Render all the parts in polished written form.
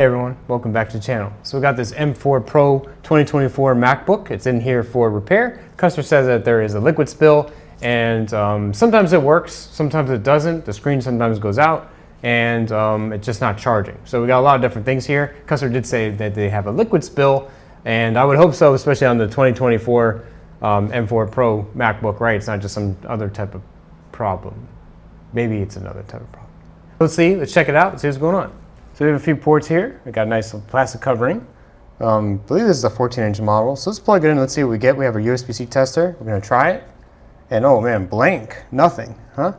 Hey everyone, welcome back to the channel. So we got this M4 Pro 2024 MacBook. It's in here for repair. Customer says that there is a liquid spill and sometimes it works, sometimes it doesn't. The screen sometimes goes out and it's just not charging. So we got a lot of different things here. Customer did say that they have a liquid spill, and I would hope so, especially on the 2024 M4 Pro MacBook, right? It's not just some other type of problem. Maybe it's another type of problem. Let's see, let's check it out and see what's going on. So we have a few ports here. We got a nice little plastic covering. I believe this is a 14-inch model. So let's plug it in. Let's see what we get. We have a USB-C tester. We're going to try it. And oh man, blank. Nothing, huh?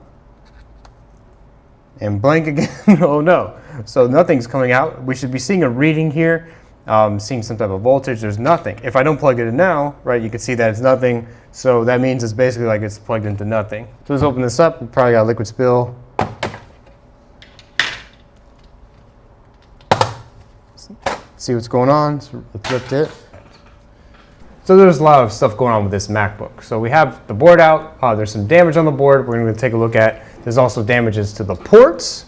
And blank again. Oh no. So nothing's coming out. We should be seeing a reading here, seeing some type of voltage. There's nothing. If I don't plug it in now, right, you can see that it's nothing. So that means it's basically like it's plugged into nothing. So let's open this up. We probably got a liquid spill. See what's going on. So let's lift it. So there's a lot of stuff going on with this MacBook. So we have the board out. There's some damage on the board we're going to take a look at. There's also damages to the ports,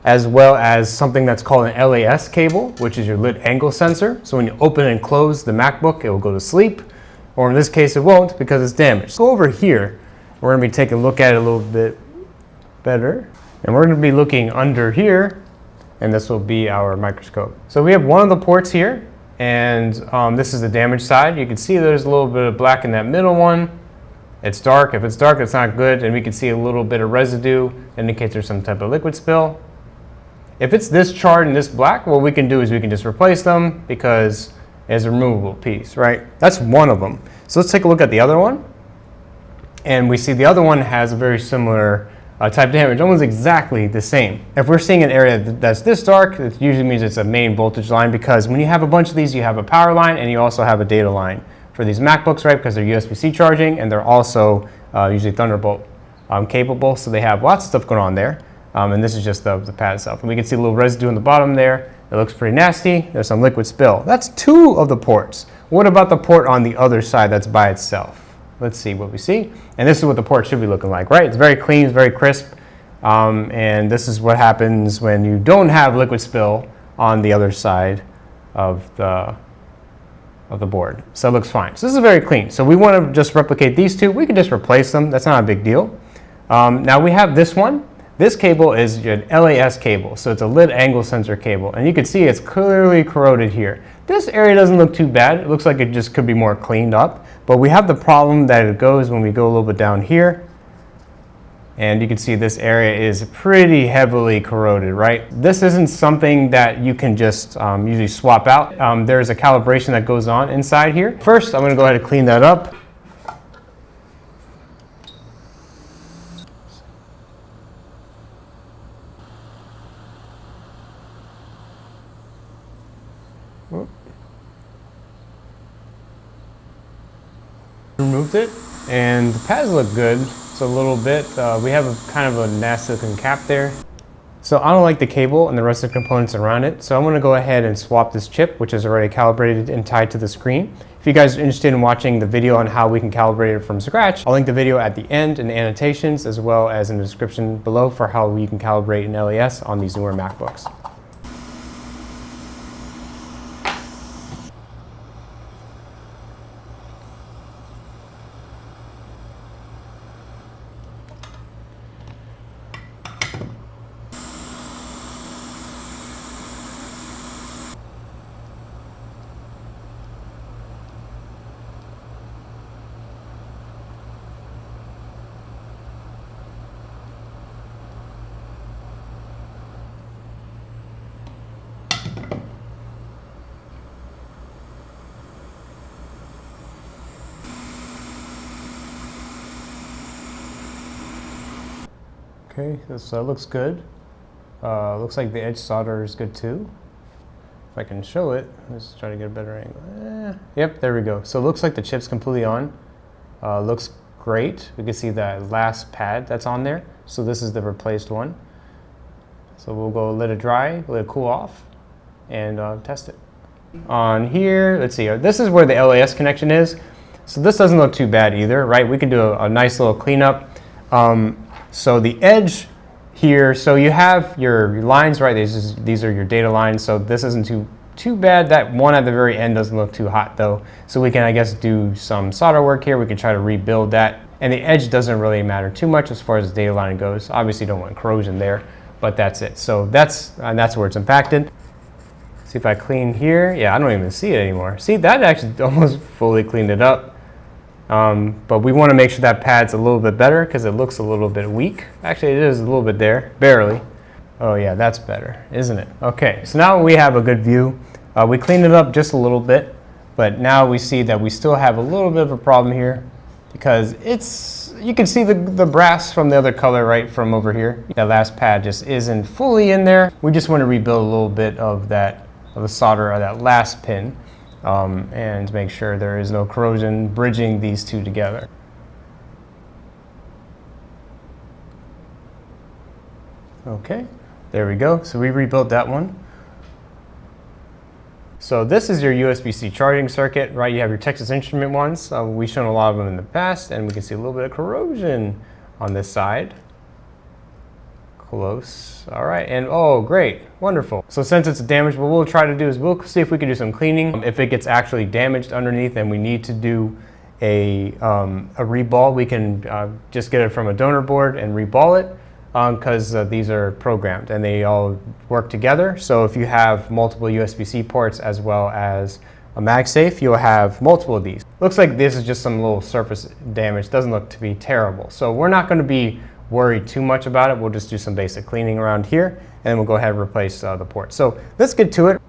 as well as something that's called an LAS cable, which is your lit angle sensor. So when you open and close the MacBook, it will go to sleep, or in this case it won't because it's damaged. Go over here. We're going to be taking a look at it a little bit better, and we're going to be looking under here. And this will be our microscope. So we have one of the ports here, and this is the damaged side. You can see there's a little bit of black in that middle one. It's dark. If it's dark, it's not good. And we can see a little bit of residue, indicates there's some type of liquid spill. If it's this charred and this black, what we can do is we can just replace them because it's a removable piece, right? That's one of them. So let's take a look at the other one. And we see the other one has a very similar type damage, almost exactly the same. If we're seeing an area that's this dark, it usually means it's a main voltage line, because when you have a bunch of these, you have a power line and you also have a data line for these MacBooks, right? Because they're USB-C charging and they're also usually Thunderbolt capable, so they have lots of stuff going on there. And this is just the pad itself. And we can see a little residue in the bottom there. It looks pretty nasty. There's some liquid spill. That's two of the ports. What about the port on the other side that's by itself? Let's see what we see. And this is what the port should be looking like, right? It's very clean, it's very crisp. And this is what happens when you don't have liquid spill on the other side of the board. So it looks fine. So this is very clean. So we want to just replicate these two. We can just replace them. That's not a big deal. Now we have this one. This cable is an LAS cable. So it's a lit angle sensor cable. And you can see it's clearly corroded here. This area doesn't look too bad. It looks like it just could be more cleaned up. But we have the problem that it goes when we go a little bit down here. And you can see this area is pretty heavily corroded, right? This isn't something that you can just usually swap out. There's a calibration that goes on inside here. First, I'm gonna go ahead and clean that up. Removed it, and the pads look good. So a little bit, we have a kind of a nasty looking cap there. So I don't like the cable and the rest of the components around it. So I'm gonna go ahead and swap this chip, which is already calibrated and tied to the screen. If you guys are interested in watching the video on how we can calibrate it from scratch, I'll link the video at the end in the annotations, as well as in the description below for how you can calibrate an LAS on these newer MacBooks. Okay, this looks good. Looks like the edge solder is good too. If I can show it, let's try to get a better angle. Yep, there we go. So it looks like the chip's completely on. Looks great. We can see that last pad that's on there. So this is the replaced one. So we'll go let it dry, let it cool off, and test it. On here, let's see, this is where the LAS connection is. So this doesn't look too bad either, right? We can do a nice little cleanup. So the edge here. So you have your lines, right? These are your data lines. So this isn't too bad. That one at the very end doesn't look too hot though. So we can, I guess, do some solder work here. We can try to rebuild that. And the edge doesn't really matter too much as far as the data line goes. Obviously you don't want corrosion there, but that's it. So that's where it's impacted. See if I clean here. Yeah, I don't even see it anymore. See, that actually almost fully cleaned it up. But we want to make sure that pad's a little bit better because it looks a little bit weak. Actually, it is a little bit there, barely. Oh yeah, that's better, isn't it? Okay, so now we have a good view. We cleaned it up just a little bit, but now we see that we still have a little bit of a problem here because you can see the brass from the other color right from over here. That last pad just isn't fully in there. We just want to rebuild a little bit of the solder of that last pin and make sure there is no corrosion bridging these two together. Okay, there we go. So we rebuilt that one. So this is your USB-C charging circuit, right? You have your Texas Instrument ones. We've shown a lot of them in the past, and we can see a little bit of corrosion on this side. Close. All right, and oh, great, wonderful. So since it's damaged, what we'll try to do is we'll see if we can do some cleaning. If it gets actually damaged underneath and we need to do a reball, we can just get it from a donor board and reball it because these are programmed and they all work together. So if you have multiple USB-C ports as well as a MagSafe, you'll have multiple of these. Looks like this is just some little surface damage. Doesn't look to be terrible. So we're not going to be worried too much about it. We'll just do some basic cleaning around here and then we'll go ahead and replace the port. So let's get to it.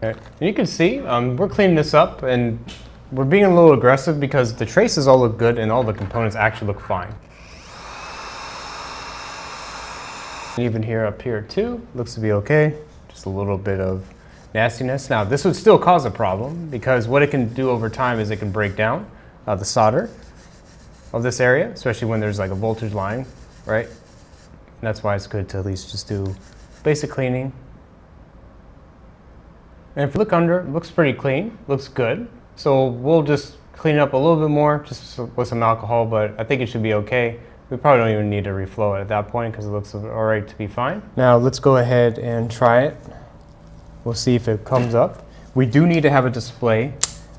Okay. And you can see we're cleaning this up and we're being a little aggressive because the traces all look good and all the components actually look fine. Even here up here too, looks to be okay. Just a little bit of nastiness. Now this would still cause a problem because what it can do over time is it can break down the solder of this area, especially when there's like a voltage line, right? And that's why it's good to at least just do basic cleaning. And if you look under, it looks pretty clean, looks good. So we'll just clean it up a little bit more just with some alcohol, but I think it should be okay. We probably don't even need to reflow it at that point because it looks all right to be fine. Now let's go ahead and try it. We'll see if it comes up. We do need to have a display.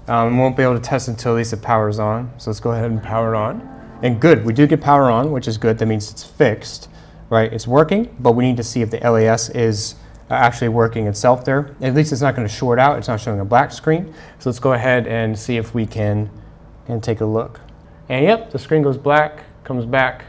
We won't be able to test until at least it powers on. So let's go ahead and power it on. And good, we do get power on, which is good. That means it's fixed, right? It's working, but we need to see if the LAS is actually working itself there. At least it's not going to short out. It's not showing a black screen. So let's go ahead and see if we can take a look. And yep, the screen goes black, comes back.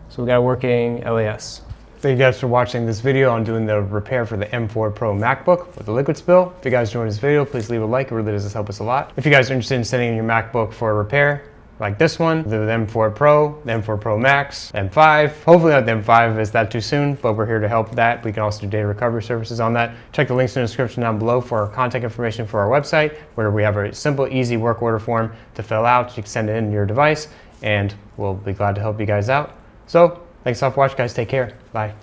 So we got a working LAS. Thank you guys for watching this video on doing the repair for the M4 Pro MacBook with the liquid spill. If you guys enjoyed this video, please leave a like. It really does help us a lot. If you guys are interested in sending in your MacBook for a repair, like this one, the M4 Pro, the M4 Pro Max, M5. Hopefully not the M5, is that too soon, but we're here to help that. We can also do data recovery services on that. Check the links in the description down below for our contact information for our website, where we have a simple, easy work order form to fill out. You can send it in your device, and we'll be glad to help you guys out. So, thanks a lot for watching, guys. Take care. Bye.